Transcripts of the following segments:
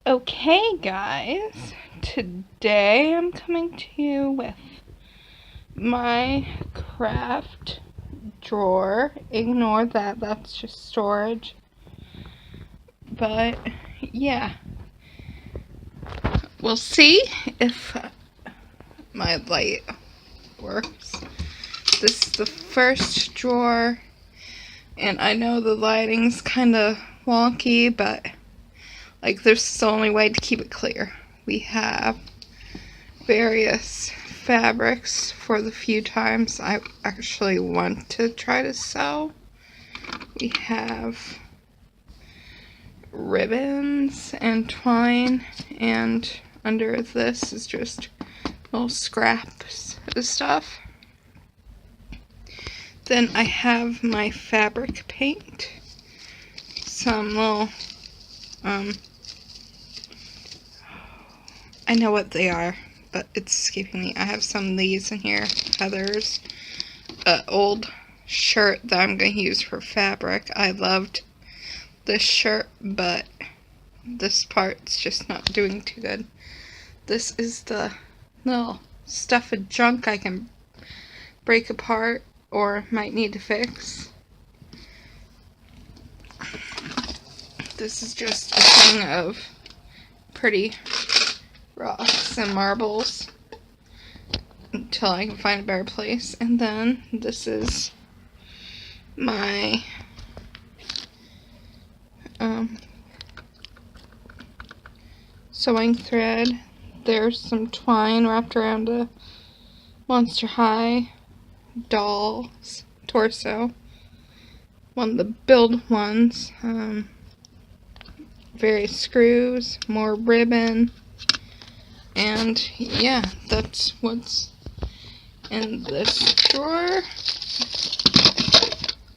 Okay guys, today I'm coming to you with my craft drawer. Ignore that, that's just storage. But yeah, we'll see if my light works. This is the first drawer, and I know the lighting's kind of wonky, but like, this is the only way to keep it clear. We have various fabrics for the few times I actually want to try to sew. We have ribbons and twine, and under this is just little scraps of stuff. Then I have my fabric paint, some little I know what they are, but it's escaping me. I have some of these in here, feathers, an old shirt that I'm going to use for fabric. I loved this shirt, but this part's just not doing too good. This is the little stuff of junk I can break apart or might need to fix. This is just a thing of pretty rocks and marbles until I can find a better place. And then this is my sewing thread. There's some twine wrapped around a Monster High doll's torso, one of the build ones, various screws, more ribbon. And yeah, that's what's in this drawer.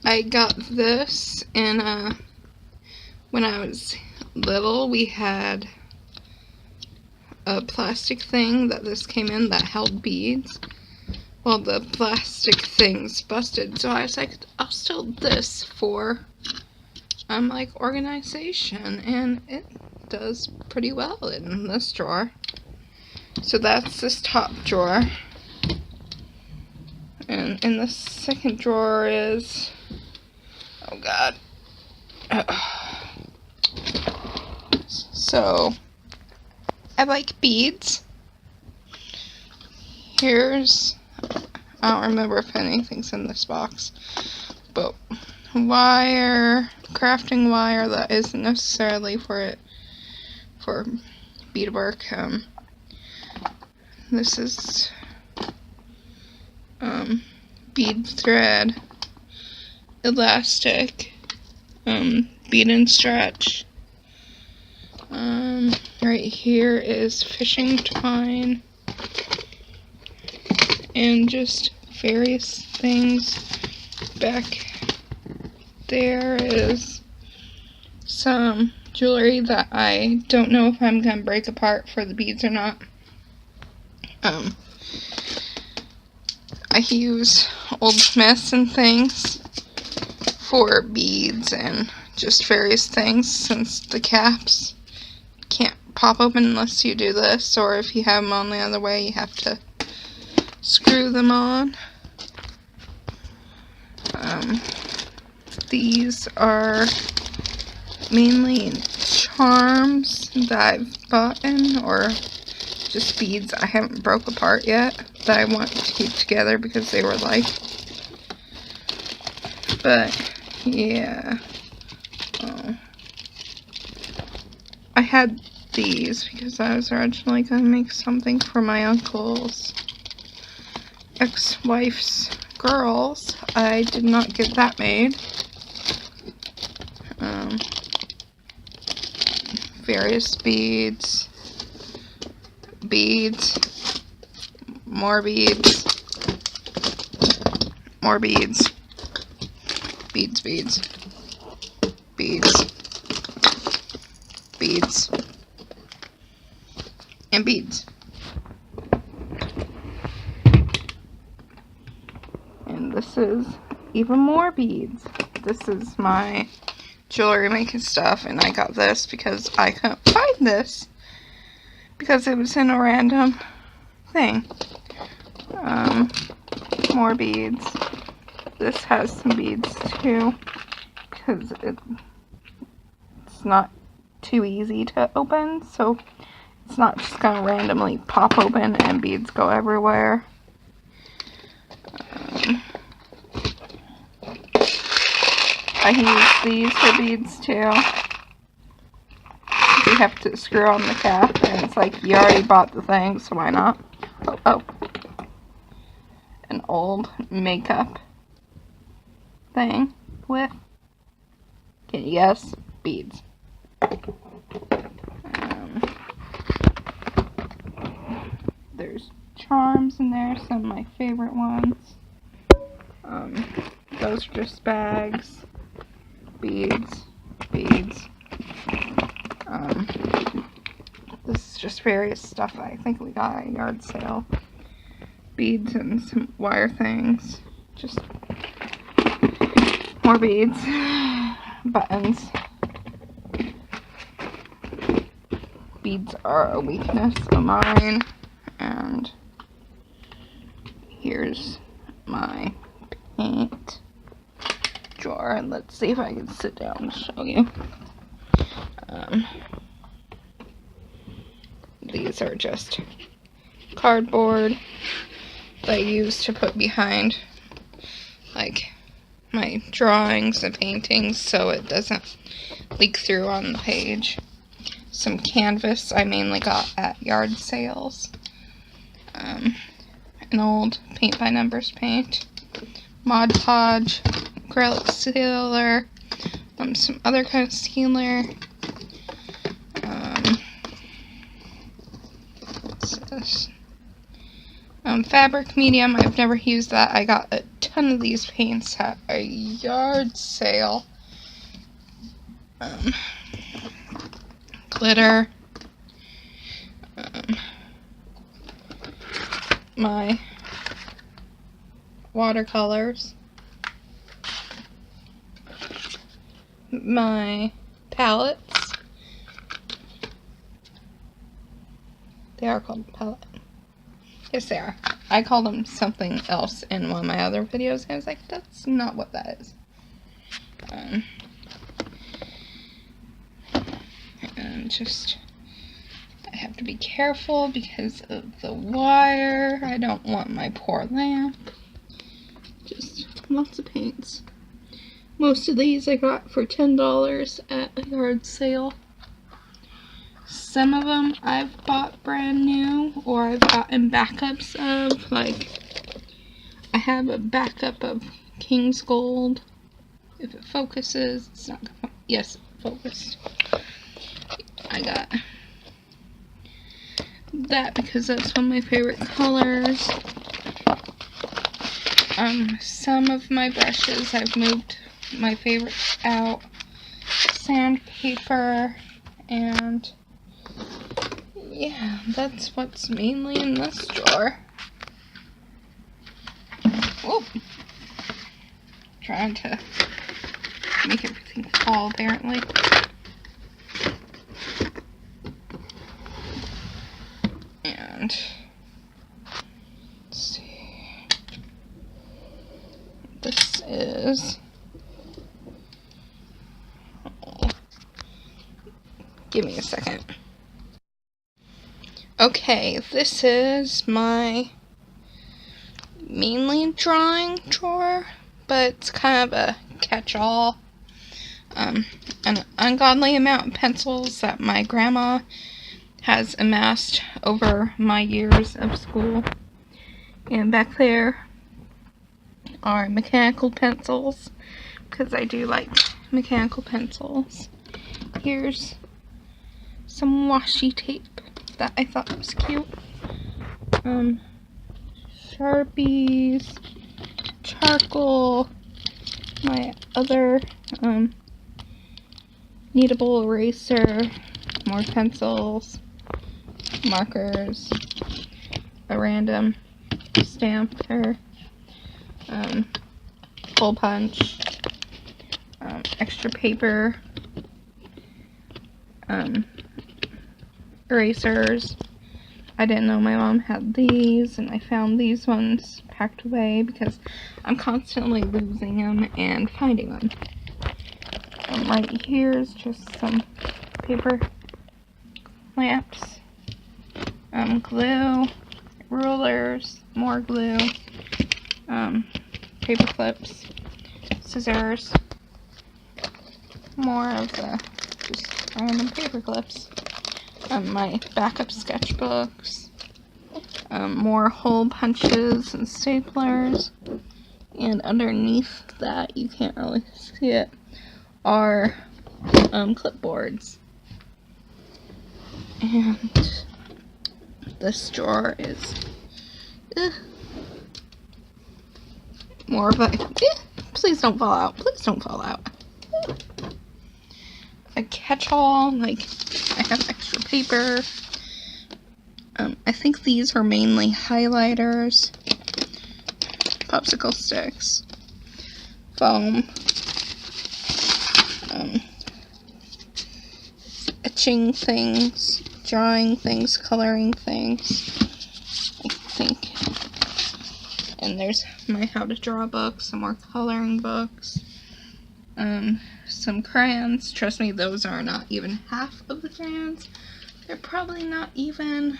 I got this in when I was little. We had a plastic thing that this came in that held beads. Well, the plastic thing's busted, so I was like, I'll steal this for like organization, and it does pretty well in this drawer. So that's this top drawer. And in the second drawer is, oh god. So, I like beads. Here's, I don't remember if anything's in this box, but wire, crafting wire that isn't necessarily for beadwork. This is bead thread, elastic, bead and stretch. Right here is fishing twine, and just various things. Back there is some jewelry that I don't know if I'm gonna break apart for the beads or not. I use Old Smiths and things for beads and just various things, since the caps can't pop open unless you do this, or if you have them on the other way, you have to screw them on. These are mainly charms that I've bought in, or just beads I haven't broke apart yet that I want to keep together because they were like. But yeah, I had these because I was originally going to make something for my uncle's ex-wife's girls. I did not get that made. Various beads, more beads, more beads, beads, and beads. And this is even more beads. This is my jewelry making stuff, and I got this because I couldn't find this because it was in a random thing. More beads. This has some beads too because it's not too easy to open, so it's not just gonna randomly pop open and beads go everywhere. I can use these for beads too. You have to screw on the cap, and it's like you already bought the thing, so why not? Oh. An old makeup thing with, can you guess? Beads. There's charms in there, some of my favorite ones. Those are just bags. Beads. This is just various stuff that I think we got at a yard sale. Beads and some wire things. Just more beads. Buttons. Beads are a weakness of mine. And here's my paint drawer. Let's see if I can sit down and show you. These are just cardboard that I use to put behind like my drawings and paintings so it doesn't leak through on the page. Some canvas I mainly got at yard sales. An old paint by numbers paint. Mod Podge, acrylic sealer, some other kind of sealer. What's this? Fabric medium. I've never used that. I got a ton of these paints at a yard sale. Glitter. My watercolors. My palettes. They are called palette. Yes, they are. I called them something else in one of my other videos, and I was like, that's not what that is. And just, I have to be careful because of the wire. I don't want my poor lamp. Just lots of paints. Most of these I got for $10 at a yard sale. Some of them I've bought brand new, or I've gotten backups of. Like, I have a backup of King's Gold. If it focuses, it's not gonna, yes, it focused. I got that because that's one of my favorite colors. Some of my brushes, I've moved my favorites out. Sandpaper, and yeah, that's what's mainly in this drawer. Whoop. Trying to make everything fall, apparently. And let's see. This is, give me a second. Okay, this is my mainly drawing drawer, but it's kind of a catch-all. An ungodly amount of pencils that my grandma has amassed over my years of school. And back there are mechanical pencils, because I do like mechanical pencils. Here's some washi tape that I thought was cute. Sharpies, charcoal, my other kneadable eraser, more pencils, markers, a random stamper, hole punch, extra paper, erasers. I didn't know my mom had these, and I found these ones packed away because I'm constantly losing them and finding them. Right here is just some paper lamps, glue, rulers, more glue, paper clips, scissors, more of the just random paper clips, my backup sketchbooks, more hole punches and staplers, and underneath that, you can't really see it, are clipboards. And this drawer is more of a please don't fall out, please don't fall out. A catch-all, like I have extra paper. I think these are mainly highlighters, popsicle sticks, foam, etching things, drawing things, coloring things, I think. And there's my how to draw book, some more coloring books, some crayons. Trust me, those are not even half of the crayons. They're probably not even,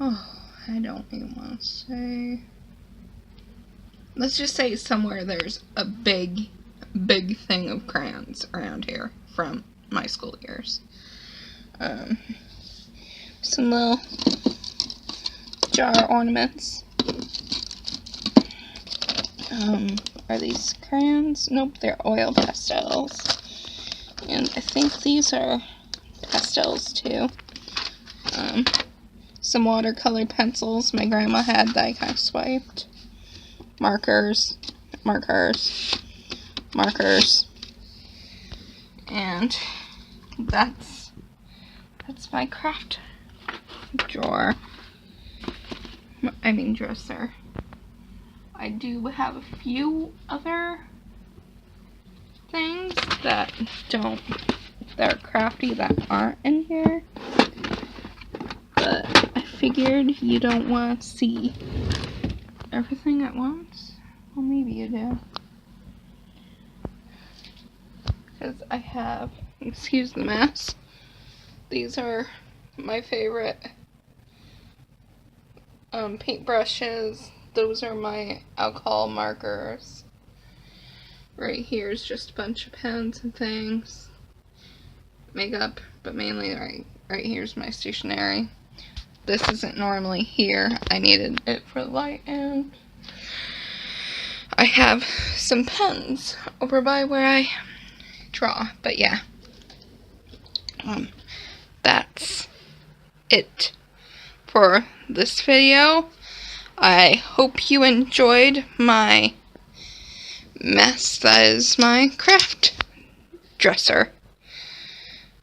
I don't even want to say. Let's just say somewhere there's a big thing of crayons around here from my school years. Some little jar ornaments. Are these crayons? Nope, they're oil pastels. And I think these are pastels too. Some watercolor pencils my grandma had that I kind of swiped. Markers. And that's my craft drawer. I mean dresser. I do have a few other things that are crafty that aren't in here. But I figured you don't want to see everything at once. Well, maybe you do. Because I have, excuse the mess, these are my favorite paintbrushes. Those are my alcohol markers. Right here is just a bunch of pens and things. Makeup, but mainly right here's my stationery. This isn't normally here. I needed it for the light, and I have some pens over by where I draw. But yeah, that's it for this video. I hope you enjoyed my mess that is my craft dresser.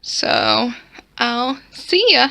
So I'll see ya.